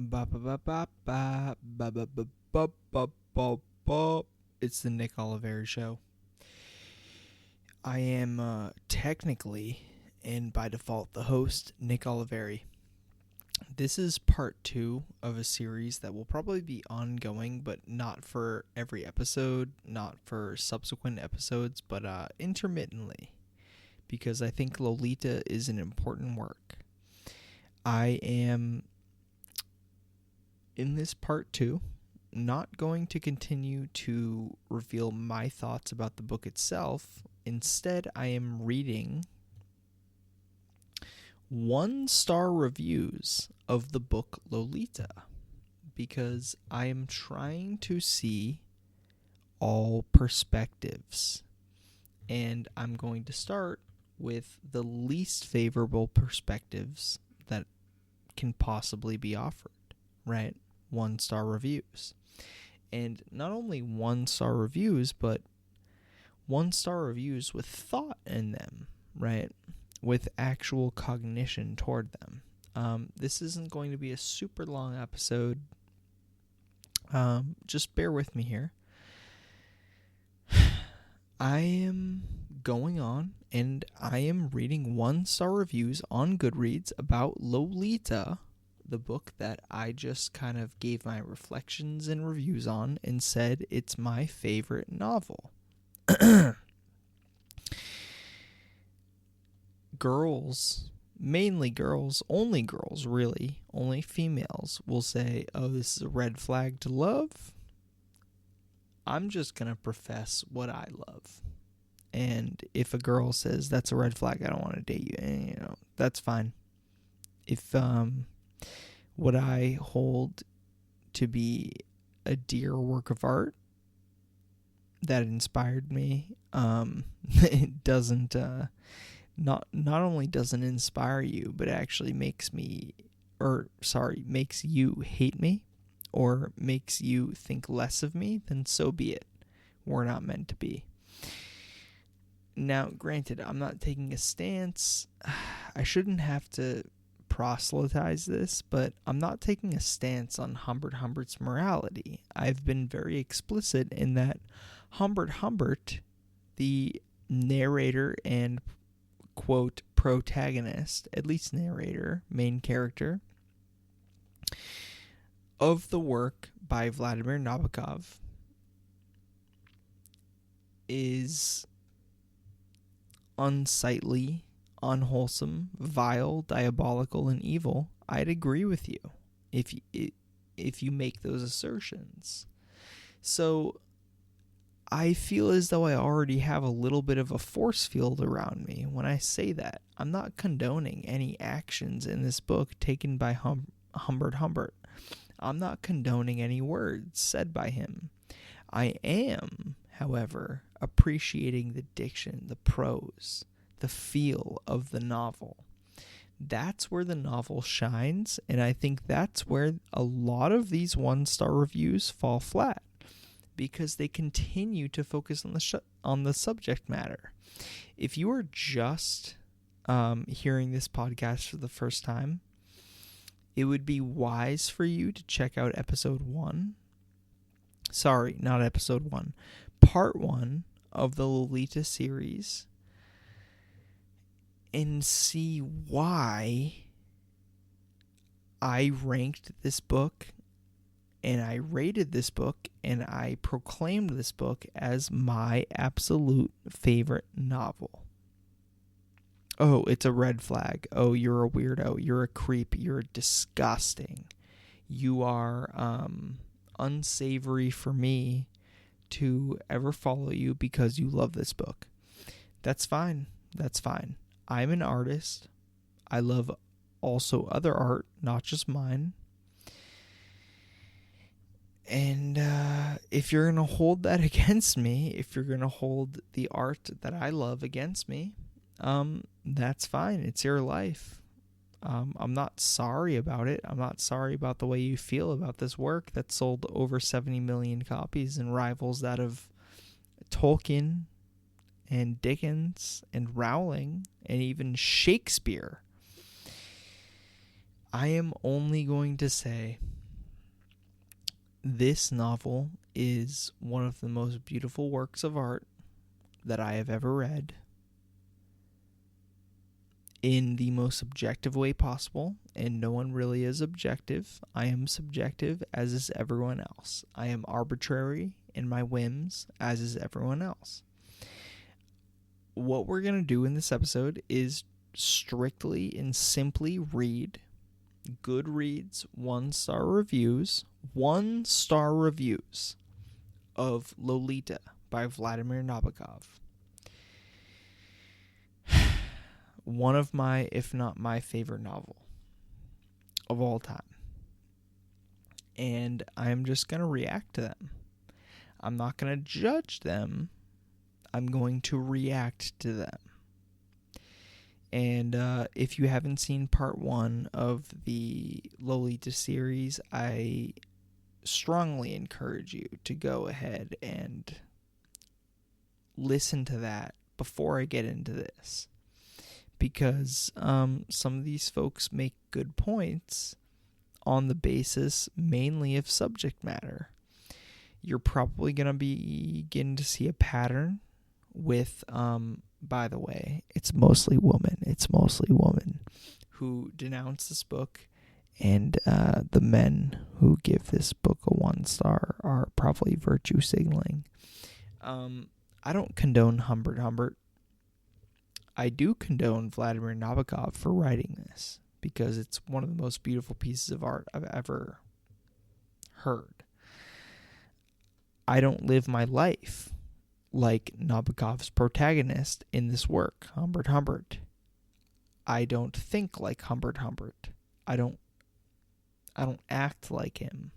Ba ba ba ba ba ba ba ba ba ba ba ba. It's the Nick Oliveri Show. I am technically, and by default, the host, Nick Oliveri. This is part 2 of a series that will probably be ongoing, but not for every episode, not for subsequent episodes, but intermittently, because I think Lolita is an important work. I am, in this part 2, not going to continue to reveal my thoughts about the book itself. Instead, I am reading 1-star reviews of the book Lolita, because I am trying to see all perspectives. And I'm going to start with the least favorable perspectives that can possibly be offered, right? 1-star reviews. And not only 1-star reviews, but 1-star reviews with thought in them, right? With actual cognition toward them. This isn't going to be a super long episode. Just bear with me here. I am going on and I am reading 1-star reviews on Goodreads about Lolita, the book that I just kind of gave my reflections and reviews on and said it's my favorite novel. Girls, mainly girls, only girls really, only females will say, oh, this is a red flag to love. I'm just going to profess what I love. And if a girl says that's a red flag, I don't want to date you, that's fine. If what I hold to be a dear work of art that inspired me, it doesn't not only doesn't inspire you, but actually makes you hate me or makes you think less of me, then so be it. We're not meant to be. Now, granted, I'm not taking a stance. I shouldn't have to proselytize this, but I'm not taking a stance on Humbert's morality. I've been very explicit in that Humbert, the narrator and quote protagonist, at least narrator, main character of the work by Vladimir Nabokov, is unsightly, unwholesome, vile, diabolical, and evil. I'd agree with you if you make those assertions. So I feel as though I already have a little bit of a force field around me when I say that. I'm not condoning any actions in this book taken by Humbert. I'm not condoning any words said by him. I am, however, appreciating the diction, the prose, the feel of the novel. That's where the novel shines, and I think that's where a lot of these 1-star reviews fall flat, because they continue to focus on the subject matter. If you are just hearing this podcast for the first time, it would be wise for you to check out episode 1. Sorry, not episode 1. Part 1 of the Lolita series, and see why I ranked this book and I rated this book and I proclaimed this book as my absolute favorite novel. Oh, it's a red flag. Oh, you're a weirdo. You're a creep. You're disgusting. You are unsavory for me to ever follow you because you love this book. That's fine. That's fine. I'm an artist. I love also other art, not just mine. And if you're going to hold that against me, if you're going to hold the art that I love against me, that's fine. It's your life. I'm not sorry about it. I'm not sorry about the way you feel about this work that sold over 70 million copies and rivals that of Tolkien and Dickens and Rowling and even Shakespeare. I am only going to say this novel is one of the most beautiful works of art that I have ever read, in the most subjective way possible, and no one really is objective. I am subjective, as is everyone else. I am arbitrary in my whims, as is everyone else. What we're going to do in this episode is strictly and simply read Goodreads 1-star reviews of Lolita by Vladimir Nabokov. One of my, if not my favorite novel of all time. And I'm just going to react to them. I'm not going to judge them. I'm going to react to them. And if you haven't seen part 1 of the Lolita series, I strongly encourage you to go ahead and listen to that before I get into this. Because some of these folks make good points on the basis mainly of subject matter. You're probably going to begin to see a pattern with, by the way, it's mostly women who denounce this book, and the men who give this book a 1-star are probably virtue signaling. I don't condone Humbert. I do condone Vladimir Nabokov for writing this, because it's one of the most beautiful pieces of art I've ever heard. I don't live my life like Nabokov's protagonist in this work, Humbert. I don't think like Humbert. I don't act like him.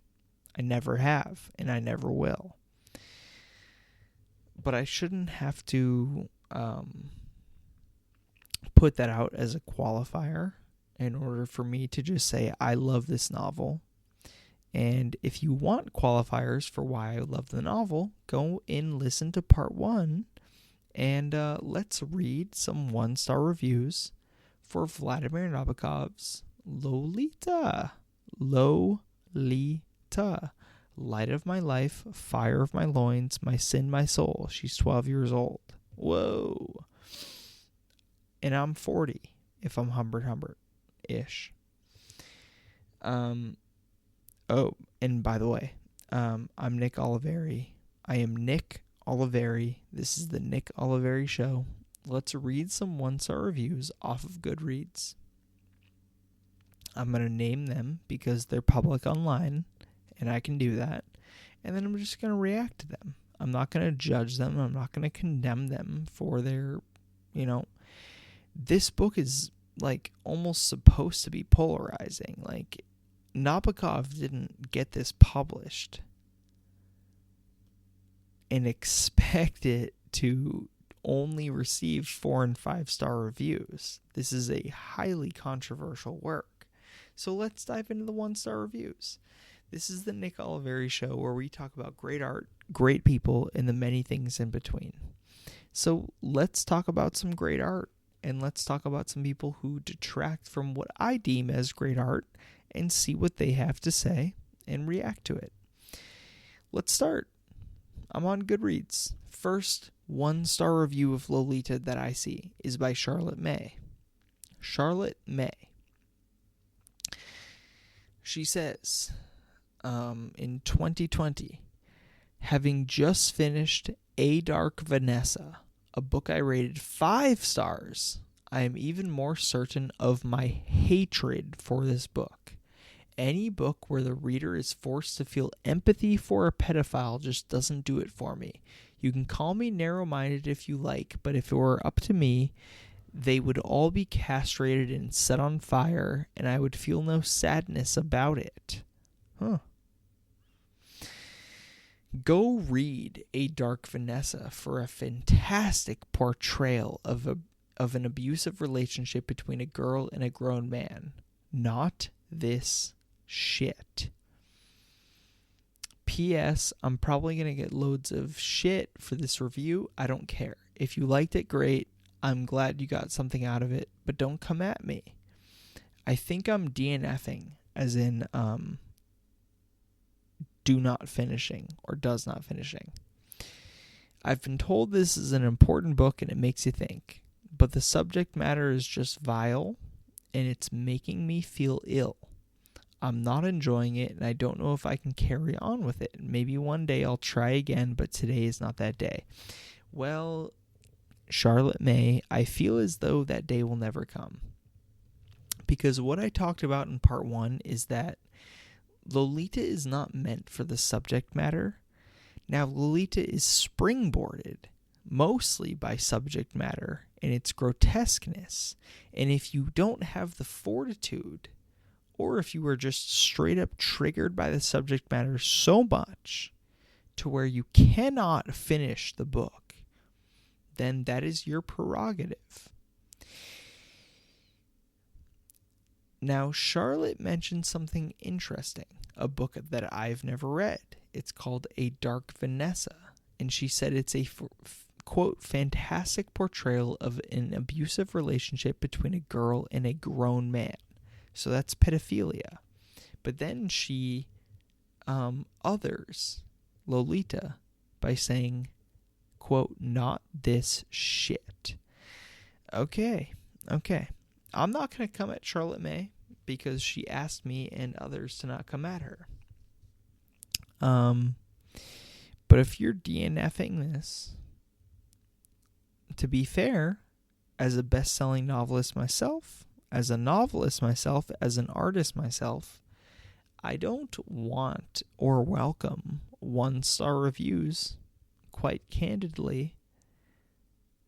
I never have, and I never will. But I shouldn't have to put that out as a qualifier in order for me to just say I love this novel. And if you want qualifiers for why I love the novel, go and listen to part 1, and let's read some 1-star reviews for Vladimir Nabokov's Lolita. Light of my life, fire of my loins, my sin, my soul. She's 12 years old. Whoa. And I'm 40, if I'm Humbert-ish. Oh, and by the way, I'm Nick Oliveri. I am Nick Oliveri. This is the Nick Oliveri Show. Let's read some 1-star reviews off of Goodreads. I'm going to name them because they're public online, and I can do that. And then I'm just going to react to them. I'm not going to judge them. I'm not going to condemn them for their, this book is like almost supposed to be polarizing. Like, Nabokov didn't get this published and expect it to only receive 4 and 5-star reviews. This is a highly controversial work. So let's dive into the 1-star reviews. This is the Nick Oliveri Show, where we talk about great art, great people, and the many things in between. So let's talk about some great art, and let's talk about some people who detract from what I deem as great art, and see what they have to say and react to it. Let's start. I'm on Goodreads. First 1-star review of Lolita that I see is by Charlotte May. Charlotte May. She says, in 2020, having just finished A Dark Vanessa, a book I rated 5 stars, I am even more certain of my hatred for this book. Any book where the reader is forced to feel empathy for a pedophile just doesn't do it for me. You can call me narrow-minded if you like, but if it were up to me, they would all be castrated and set on fire, and I would feel no sadness about it. Go read A Dark Vanessa for a fantastic portrayal of an abusive relationship between a girl and a grown man. Not this shit. P.S. I'm probably going to get loads of shit for this review. I don't care. If you liked it, great. I'm glad you got something out of it, but don't come at me. I think I'm DNFing, as in do not finishing or does not finishing. I've been told this is an important book and it makes you think, but the subject matter is just vile and it's making me feel ill. I'm not enjoying it and I don't know if I can carry on with it. Maybe one day I'll try again, but today is not that day. Well, Charlotte May, I feel as though that day will never come. Because what I talked about in part 1 is that Lolita is not meant for the subject matter. Now, Lolita is springboarded mostly by subject matter and its grotesqueness. And if you don't have the fortitude, or if you are just straight up triggered by the subject matter so much to where you cannot finish the book, then that is your prerogative. Now, Charlotte mentioned something interesting, a book that I've never read. It's called A Dark Vanessa, and she said it's a, quote, fantastic portrayal of an abusive relationship between a girl and a grown man. So that's pedophilia. But then she others Lolita by saying, quote, not this shit. Okay. I'm not going to come at Charlotte May because she asked me and others to not come at her. But if you're DNFing this, to be fair, as a best-selling novelist myself, as a novelist myself, as an artist myself, I don't want or welcome 1-star reviews, quite candidly,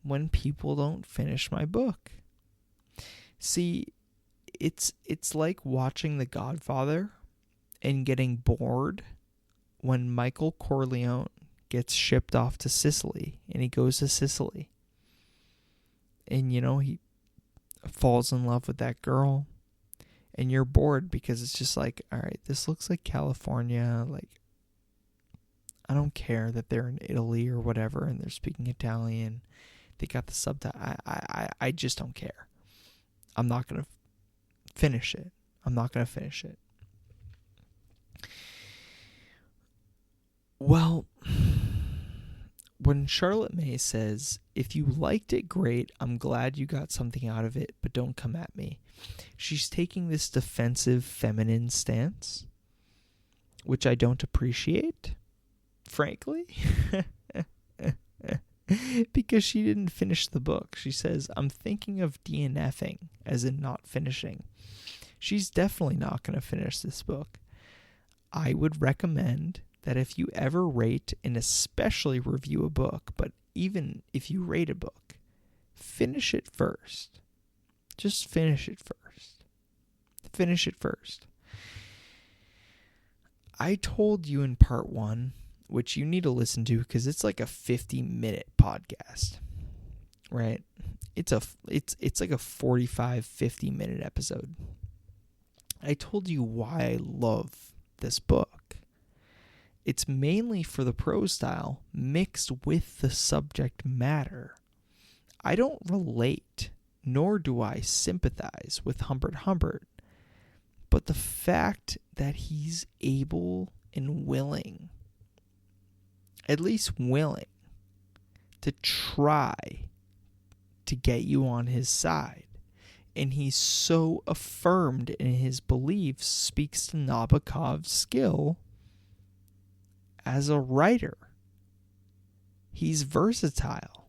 when people don't finish my book. See, it's like watching The Godfather and getting bored when Michael Corleone gets shipped off to Sicily, and he goes to Sicily. And, he falls in love with that girl, and you're bored because it's just like, all right, this looks like California. Like, I don't care that they're in Italy or whatever, and they're speaking Italian. They got the subtitle. I just don't care. I'm not going to finish it. Well, when Charlotte May says, if you liked it, great, I'm glad you got something out of it, but don't come at me. She's taking this defensive feminine stance, which I don't appreciate, frankly, because she didn't finish the book. She says, I'm thinking of DNFing, as in not finishing. She's definitely not going to finish this book. I would recommend that if you ever rate and especially review a book, but even if you rate a book, finish it first. Just finish it first. I told you in part 1, which you need to listen to because it's like a 50-minute podcast, right? It's like a 45, 50-minute episode. I told you why I love this book. It's mainly for the prose style mixed with the subject matter. I don't relate, nor do I sympathize with Humbert, but the fact that he's able and willing, at least willing, to try to get you on his side, and he's so affirmed in his beliefs, speaks to Nabokov's skill as a writer. He's versatile.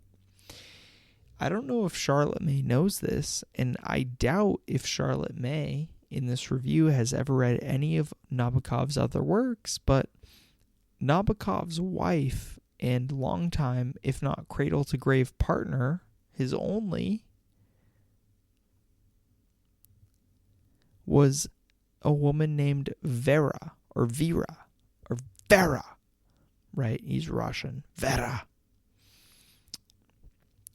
I don't know if Charlotte May knows this, and I doubt if Charlotte May in this review has ever read any of Nabokov's other works, but Nabokov's wife and longtime, if not cradle-to-grave partner, his only, was a woman named Vera, right? He's Russian. Vera.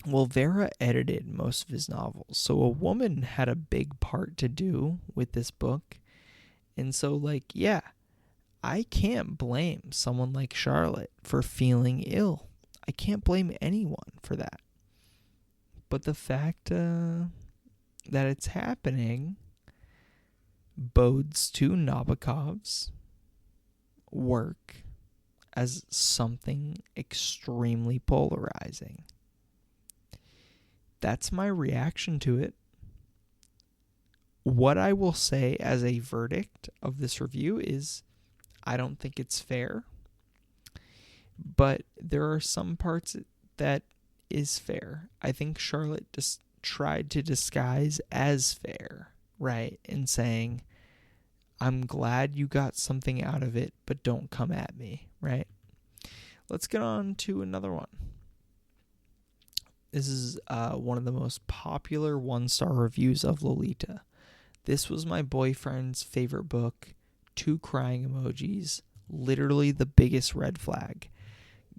Well, Vera edited most of his novels, so a woman had a big part to do with this book. And so, yeah, I can't blame someone like Charlotte for feeling ill. I can't blame anyone for that. But the fact that it's happening bodes to Nabokov's work as something extremely polarizing. That's my reaction to it. What I will say as a verdict of this review is I don't think it's fair, but there are some parts that is fair. I think Charlotte just tried to disguise as fair, right? In saying, I'm glad you got something out of it, but don't come at me, right? Let's get on to another one. This is one of the most popular 1-star reviews of Lolita. This was my boyfriend's favorite book. 2 crying emojis. Literally the biggest red flag.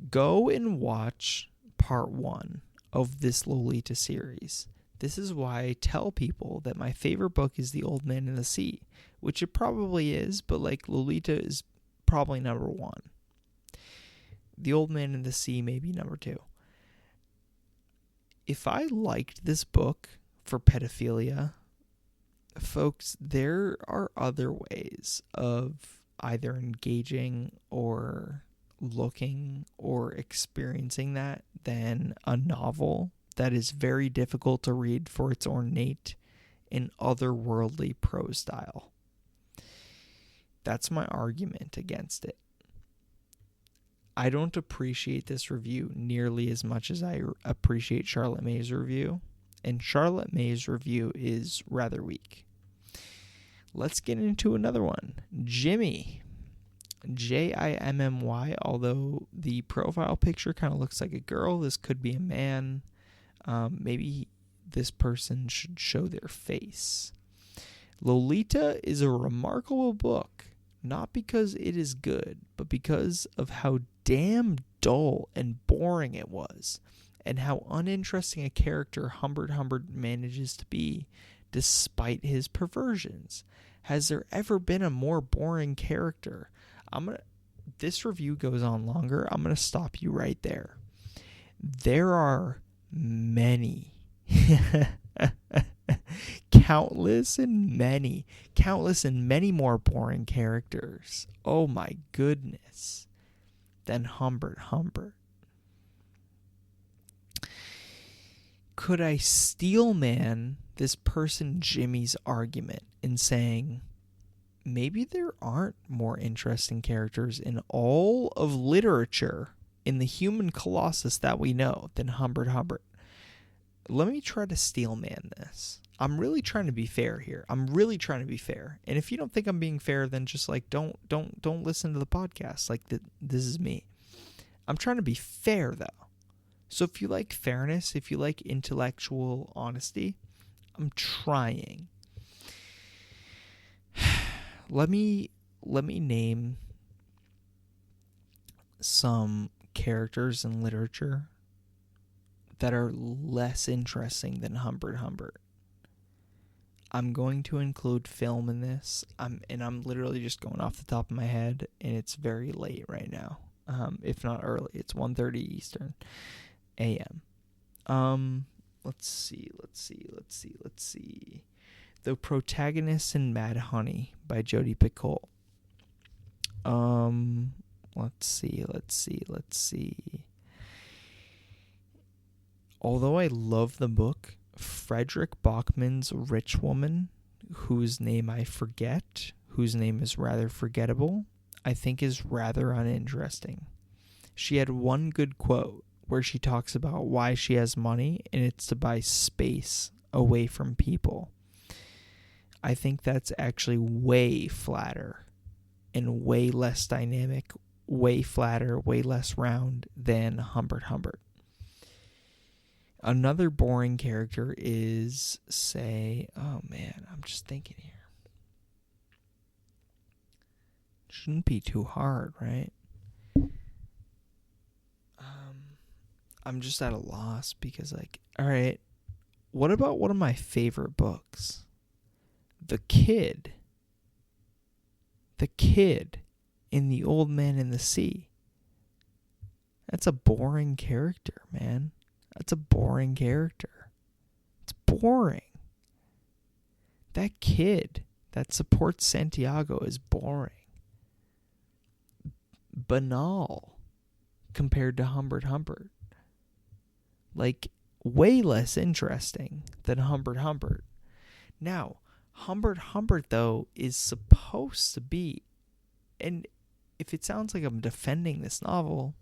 Go and watch part 1 of this Lolita series. This is why I tell people that my favorite book is The Old Man and the Sea, which it probably is, but like Lolita is probably number 1. The Old Man and the Sea may be number 2. If I liked this book for pedophilia, folks, there are other ways of either engaging or looking or experiencing that than a novel that is very difficult to read for its ornate and otherworldly prose style. That's my argument against it. I don't appreciate this review nearly as much as I appreciate Charlotte May's review, and Charlotte May's review is rather weak. Let's get into another one. Jimmy. Jimmy, although the profile picture kind of looks like a girl, this could be a man. Maybe this person should show their face. Lolita is a remarkable book, not because it is good, but because of how damn dull and boring it was, and how uninteresting a character Humbert manages to be, despite his perversions. Has there ever been a more boring character? This review goes on longer. I'm going to stop you right there. There are many, countless and many more boring characters. Oh my goodness. Than Humbert. Could I steel man this person Jimmy's argument in saying maybe there aren't more interesting characters in all of literature in the human colossus that we know than Humbert? Let me try to steel man this. I'm really trying to be fair here. And if you don't think I'm being fair, then just like don't listen to the podcast. Like this is me. I'm trying to be fair though. So if you like fairness, if you like intellectual honesty, I'm trying. Let me name some characters in literature that are less interesting than Humbert. I'm going to include film in this. I'm literally just going off the top of my head, and it's very late right now. If not early, it's 1:30 Eastern a.m. Let's see. The Protagonist in Mad Honey by Jodi Picoult. Let's see. Although I love the book, Frederick Bachman's Rich Woman, whose name I forget, whose name is rather forgettable, I think is rather uninteresting. She had one good quote where she talks about why she has money, and it's to buy space away from people. I think that's actually way flatter and way less dynamic, way flatter, way less round than Humbert. Another boring character is, I'm just thinking here. Shouldn't be too hard, right? I'm just at a loss because, all right, what about one of my favorite books? The Kid in The Old Man and the Sea. That's a boring character, man. That's a boring character. It's boring. That kid that supports Santiago is boring, banal compared to Humbert Humbert. Like, way less interesting than Humbert Humbert. Now, Humbert Humbert, though, is supposed to be, and if it sounds like I'm defending this novel,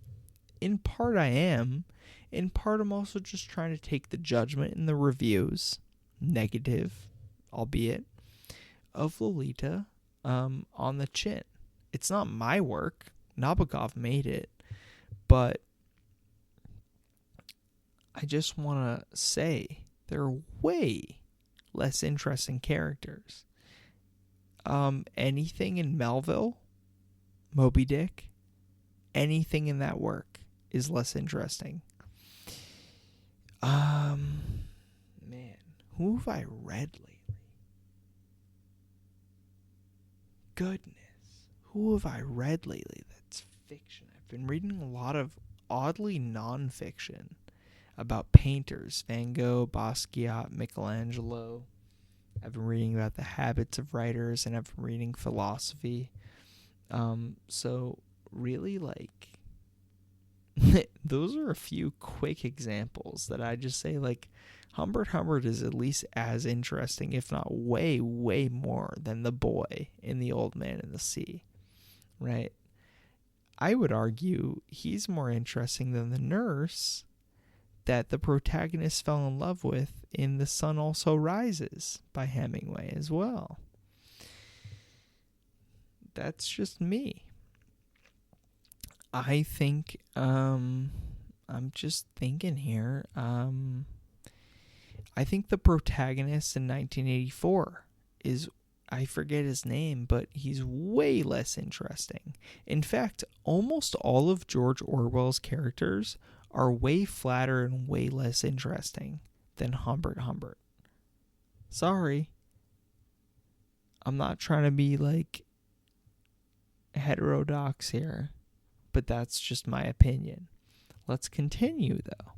in part I am. In part I'm also just trying to take the judgment in the reviews, negative, albeit, of Lolita on the chin. It's not my work. Nabokov made it. But I just want to say there are way less interesting characters. Anything in Melville, Moby Dick, anything in that work is less interesting. Man, who have I read lately? Goodness, who have I read lately that's fiction? I've been reading a lot of oddly non-fiction about painters, Van Gogh, Basquiat, Michelangelo. I've been reading about the habits of writers, and I've been reading philosophy. So really, like, those are a few quick examples that I just say, like, Humbert Humbert is at least as interesting, if not way, way more than the boy in The Old Man and the Sea, right? I would argue he's more interesting than the nurse that the protagonist fell in love with in The Sun Also Rises by Hemingway as well. That's just me. I think, I'm just thinking here, I think the protagonist in 1984 is, I forget his name, but he's way less interesting. In fact, almost all of George Orwell's characters are way flatter and way less interesting than Humbert Humbert. Sorry. I'm not trying to be, like, heterodox here, but that's just my opinion. Let's continue, though.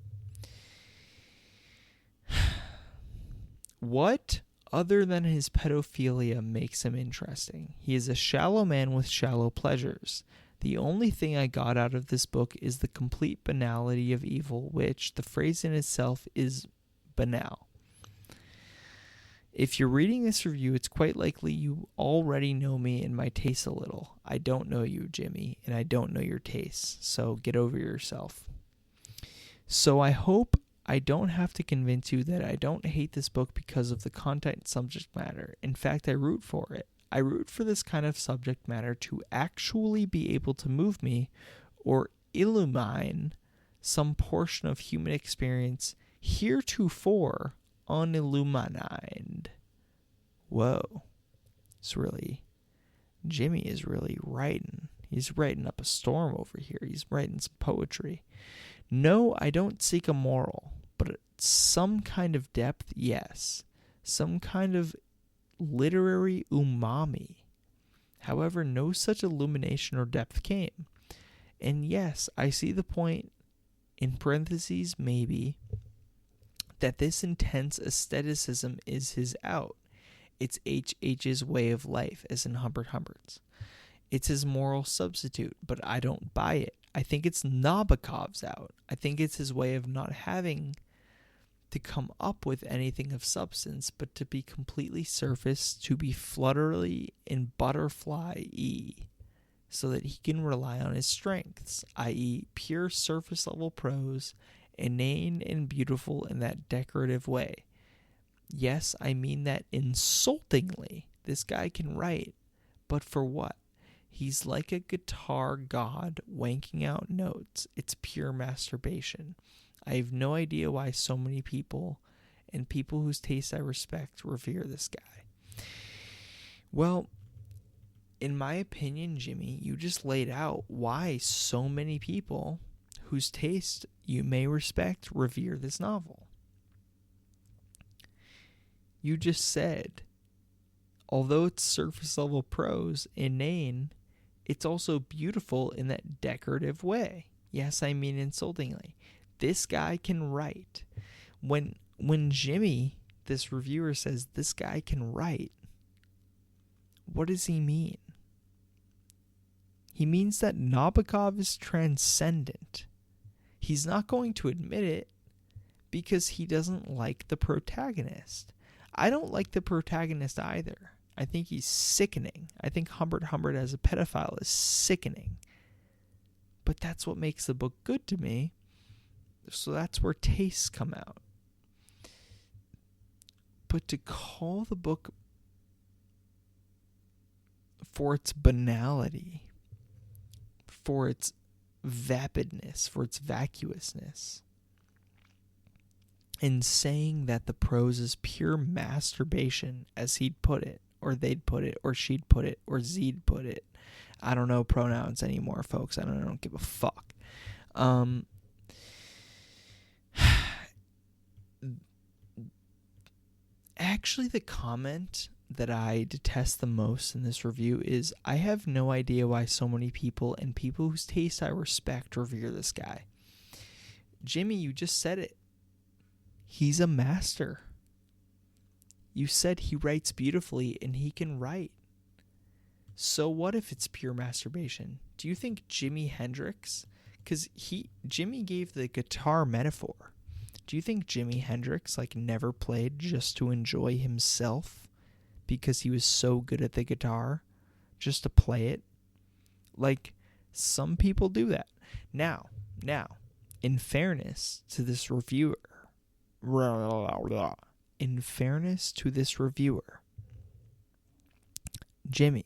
What, other than his pedophilia, makes him interesting? He is a shallow man with shallow pleasures. The only thing I got out of this book is the complete banality of evil, which, the phrase in itself, is banal. If you're reading this review, it's quite likely you already know me and my tastes a little. I don't know you, Jimmy, and I don't know your tastes, so get over yourself. So I hope I don't have to convince you that I don't hate this book because of the content and subject matter. In fact, I root for it. I root for this kind of subject matter to actually be able to move me or illumine some portion of human experience heretofore unillumined. Whoa. It's really, Jimmy is really writing. He's writing up a storm over here. He's writing some poetry. No, I don't seek a moral, but some kind of depth, yes. Some kind of literary umami. However, no such illumination or depth came. And yes, I see the point, in parentheses, maybe, that this intense aestheticism is his out. It's H.H.'s way of life, as in Humbert Humbert's. It's his moral substitute, but I don't buy it. I think it's Nabokov's out. I think it's his way of not having to come up with anything of substance, but to be completely surface, to be fluttery and butterfly-y, so that he can rely on his strengths, i.e. pure surface-level prose, inane and beautiful in that decorative way. Yes, I mean that insultingly. This guy can write, but for what? He's like a guitar god wanking out notes. It's pure masturbation. I have no idea why so many people, and people whose taste I respect, revere this guy. Well, in my opinion, Jimmy, you just laid out why so many people whose taste you may respect revere this novel. You just said, although it's surface level prose, inane, it's also beautiful in that decorative way. Yes, I mean insultingly. This guy can write. When Jimmy, this reviewer, says this guy can write, What does he mean? He means that Nabokov is transcendent. He's not going to admit it because he doesn't like the protagonist. I don't like the protagonist either. I think he's sickening. I think Humbert as a pedophile is sickening. But that's what makes the book good to me. So that's where tastes come out. But to call the book for its banality, for its vapidness, for its vacuousness, and saying that the prose is pure masturbation, as he'd put it, or they'd put it, or she'd put it, or Z'd put it. I don't know pronouns anymore, folks. I don't give a fuck. Actually, the comment that I detest the most in this review is, I have no idea why so many people, and people whose taste I respect, revere this guy. Jimmy, you just said it. He's a master. You said he writes beautifully and he can write. So what if it's pure masturbation? Do you think Jimi Hendrix, because Jimmy gave the guitar metaphor. Do you think Jimi Hendrix never played just to enjoy himself because he was so good at the guitar, just to play it? Some people do that. Now, in fairness to this reviewer, Jimmy,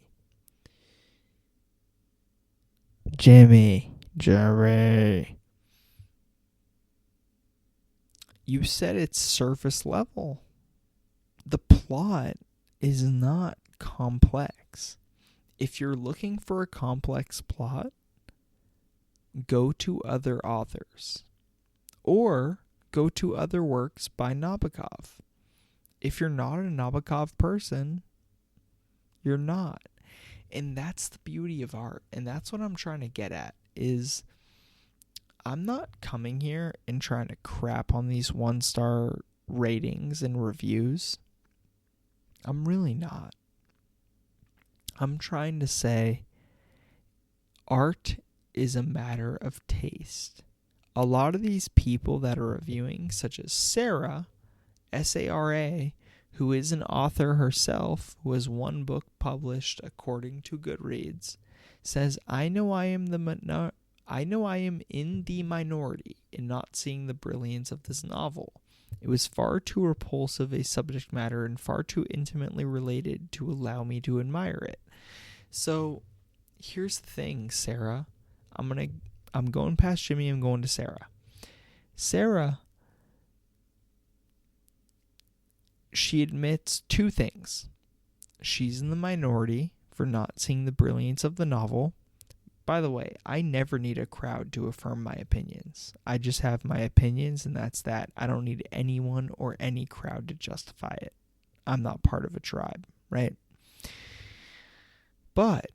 you said it's surface level. The plot is not complex. If you're looking for a complex plot, go to other authors or go to other works by Nabokov. If you're not a Nabokov person, you're not. And that's the beauty of art. And that's what I'm trying to get at, is I'm not coming here and trying to crap on these 1-star ratings and reviews. I'm really not. I'm trying to say art is a matter of taste. A lot of these people that are reviewing, such as Sarah, S-A-R-A, who is an author herself, who has one book published according to Goodreads, says, I know I am in the minority in not seeing the brilliance of this novel. It was far too repulsive a subject matter and far too intimately related to allow me to admire it. So, here's the thing, Sarah. I'm going past Jimmy, I'm going to Sarah. Sarah, she admits two things. She's in the minority for not seeing the brilliance of the novel. By the way, I never need a crowd to affirm my opinions. I just have my opinions, and that's that. I don't need anyone or any crowd to justify it. I'm not part of a tribe, right? But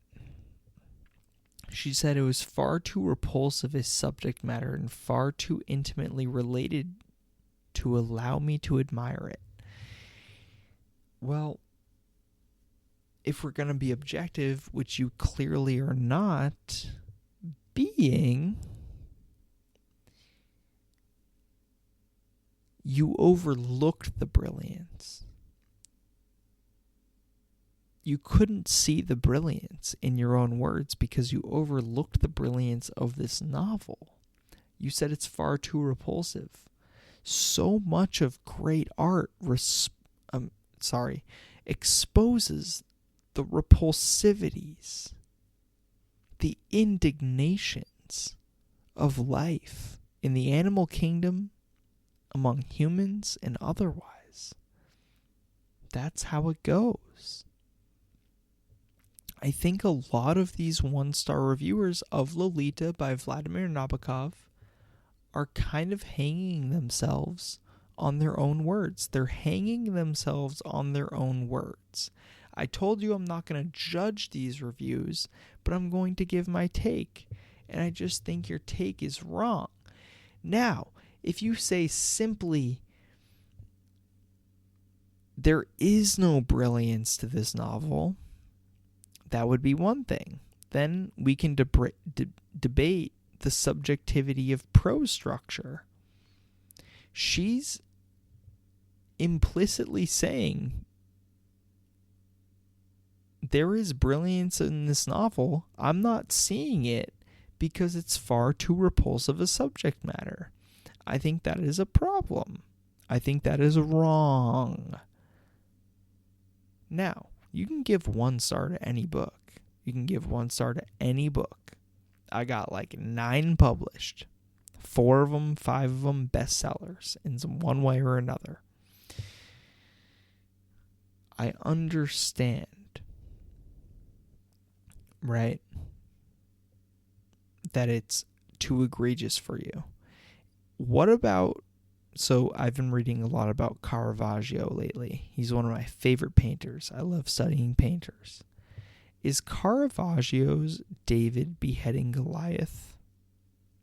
she said it was far too repulsive a subject matter and far too intimately related to allow me to admire it. Well, if we're going to be objective, which you clearly are not being, you overlooked the brilliance. You couldn't see the brilliance in your own words because you overlooked the brilliance of this novel. You said it's far too repulsive. So much of great art exposes the repulsivities, the indignations of life in the animal kingdom, among humans, and otherwise. That's how it goes. I think a lot of these 1-star reviewers of Lolita by Vladimir Nabokov are kind of hanging themselves on their own words. They're hanging themselves on their own words. I told you I'm not going to judge these reviews, but I'm going to give my take. And I just think your take is wrong. Now, if you say simply, there is no brilliance to this novel, that would be one thing. Then we can debate the subjectivity of prose structure. She's implicitly saying there is brilliance in this novel. I'm not seeing it because it's far too repulsive a subject matter. I think that is a problem. I think that is wrong. Now, you can give 1 star to any book. You can give 1 star to any book. I got like 9 published. 4 of them, 5 of them bestsellers in one way or another. I understand, right, that it's too egregious for you. What about, so I've been reading a lot about Caravaggio lately. He's one of my favorite painters. I love studying painters. Is Caravaggio's David beheading Goliath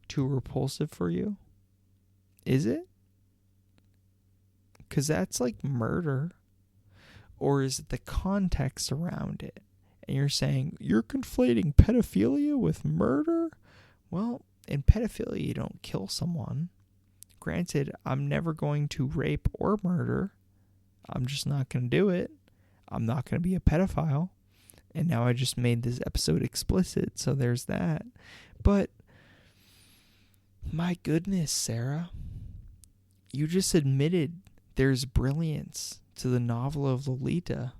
too repulsive for you? Is it? Because that's like murder. Or is it the context around it? And you're saying, you're conflating pedophilia with murder? Well, in pedophilia, you don't kill someone. Granted, I'm never going to rape or murder. I'm just not going to do it. I'm not going to be a pedophile. And now I just made this episode explicit, so there's that. But, my goodness, Sarah. You just admitted there's brilliance to the novel of Lolita.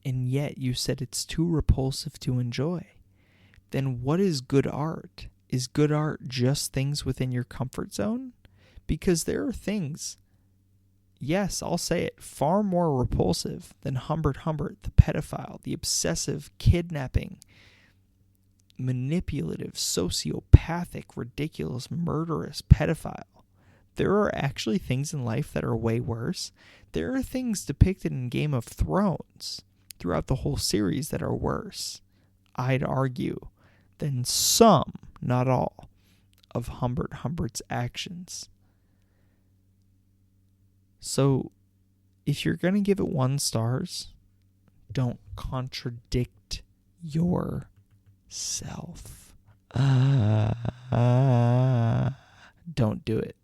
And yet you said it's too repulsive to enjoy. Then what is good art? Is good art just things within your comfort zone? Because there are things, yes, I'll say it, far more repulsive than Humbert Humbert, the pedophile, the obsessive, kidnapping, manipulative, sociopathic, ridiculous, murderous pedophile. There are actually things in life that are way worse. There are things depicted in Game of Thrones throughout the whole series that are worse, I'd argue, than some, not all, of Humbert Humbert's actions. So, if you're going to give it 1 stars, don't contradict yourself. Don't do it.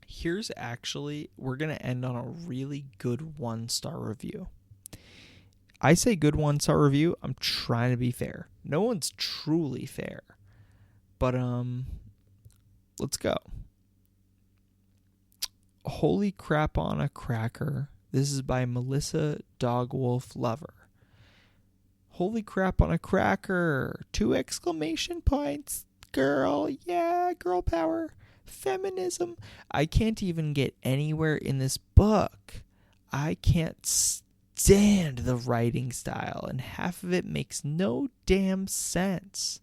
Here's actually, we're going to end on a really good 1-star review. I say good 1-star review, I'm trying to be fair. No one's truly fair. But, let's go. Holy crap on a cracker. This is by Melissa Dogwolf Lover. Holy crap on a cracker. 2 exclamation points. Girl, yeah, girl power. Feminism. I can't even get anywhere in this book. I can't stand the writing style, and half of it makes no damn sense.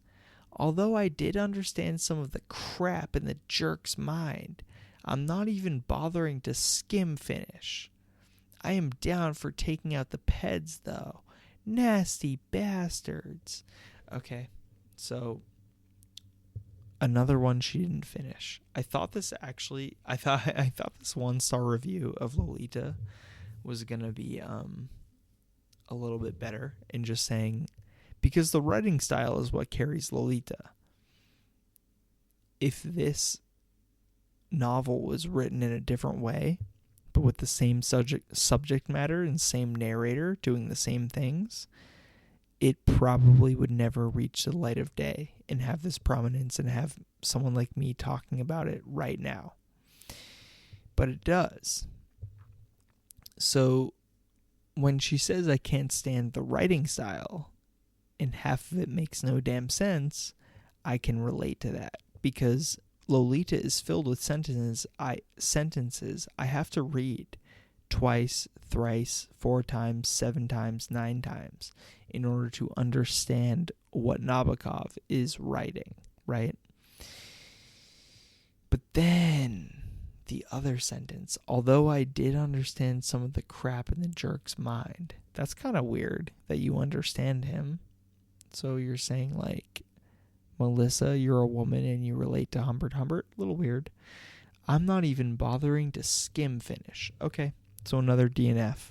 Although I did understand some of the crap in the jerk's mind, I'm not even bothering to skim finish. I am down for taking out the peds, though. Nasty bastards. Okay, so another one she didn't finish. I thought this 1-star review of Lolita was gonna be a little bit better in just saying, because the writing style is what carries Lolita. If this novel was written in a different way, but with the same subject matter and same narrator doing the same things, it probably would never reach the light of day and have this prominence and have someone like me talking about it right now. But it does. So when she says I can't stand the writing style and half of it makes no damn sense, I can relate to that, because Lolita is filled with sentences I have to read twice, thrice, 4 times, 7 times, 9 times in order to understand what Nabokov is writing, right? But then the other sentence, although I did understand some of the crap in the jerk's mind, that's kind of weird that you understand him. So you're saying, like, Melissa, you're a woman and you relate to Humbert Humbert? A little weird. I'm not even bothering to skim finish. Okay, so another DNF.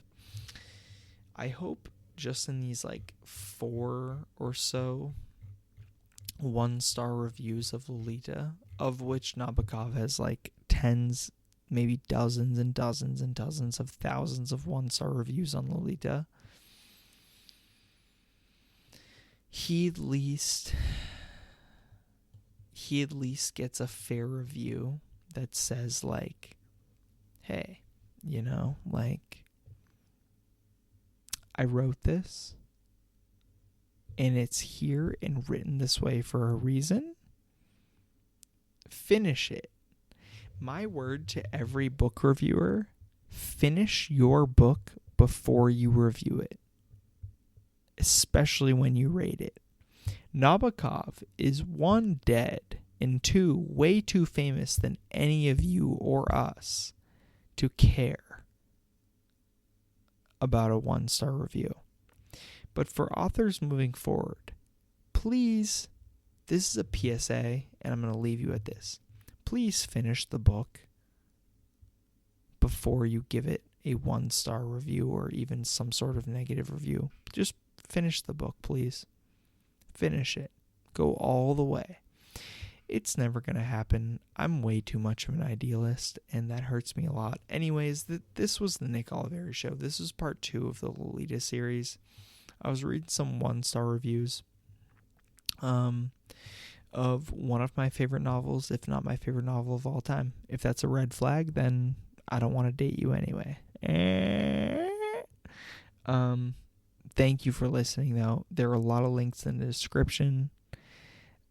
I hope just in these like 4 or so 1-star reviews of Lolita, of which Nabokov has like tens, maybe dozens and dozens and dozens of thousands of 1-star reviews on Lolita, he at least gets a fair review that says like, hey, like, I wrote this and it's here and written this way for a reason. Finish it. My word to every book reviewer: finish your book before you review it, especially when you rate it. Nabokov is 1, dead, and 2, way too famous than any of you or us to care about a 1-star review. But for authors moving forward, please, this is a PSA, and I'm going to leave you at this. Please finish the book before you give it a 1-star review or even some sort of negative review. Just finish the book, please. Finish it. Go all the way. It's never going to happen. I'm way too much of an idealist, and that hurts me a lot. Anyways, this was the Nick Oliveri Show. This is part 2 of the Lolita series. I was reading some 1-star reviews of one of my favorite novels, if not my favorite novel of all time. If that's a red flag, then I don't want to date you anyway. Thank you for listening, though. There are a lot of links in the description.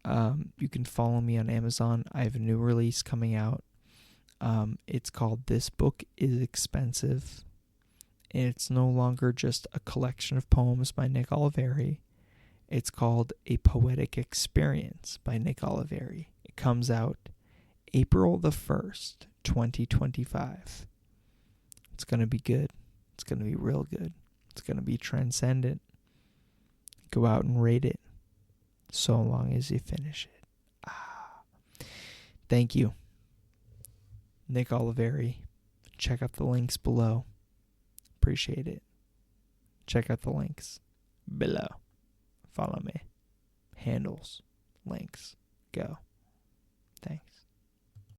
You can follow me on Amazon. I have a new release coming out. It's called This Book is Expensive. And it's no longer just a collection of poems by Nick Oliveri. It's called A Poetic Experience by Nick Oliveri. It comes out April the 1st, 2025. It's going to be good. It's going to be real good. It's going to be transcendent. Go out and rate it so long as you finish it. Thank you, Nick Oliveri. Check out the links below. Appreciate it. Check out the links below. Follow me. Handles. Links. Go. Thanks.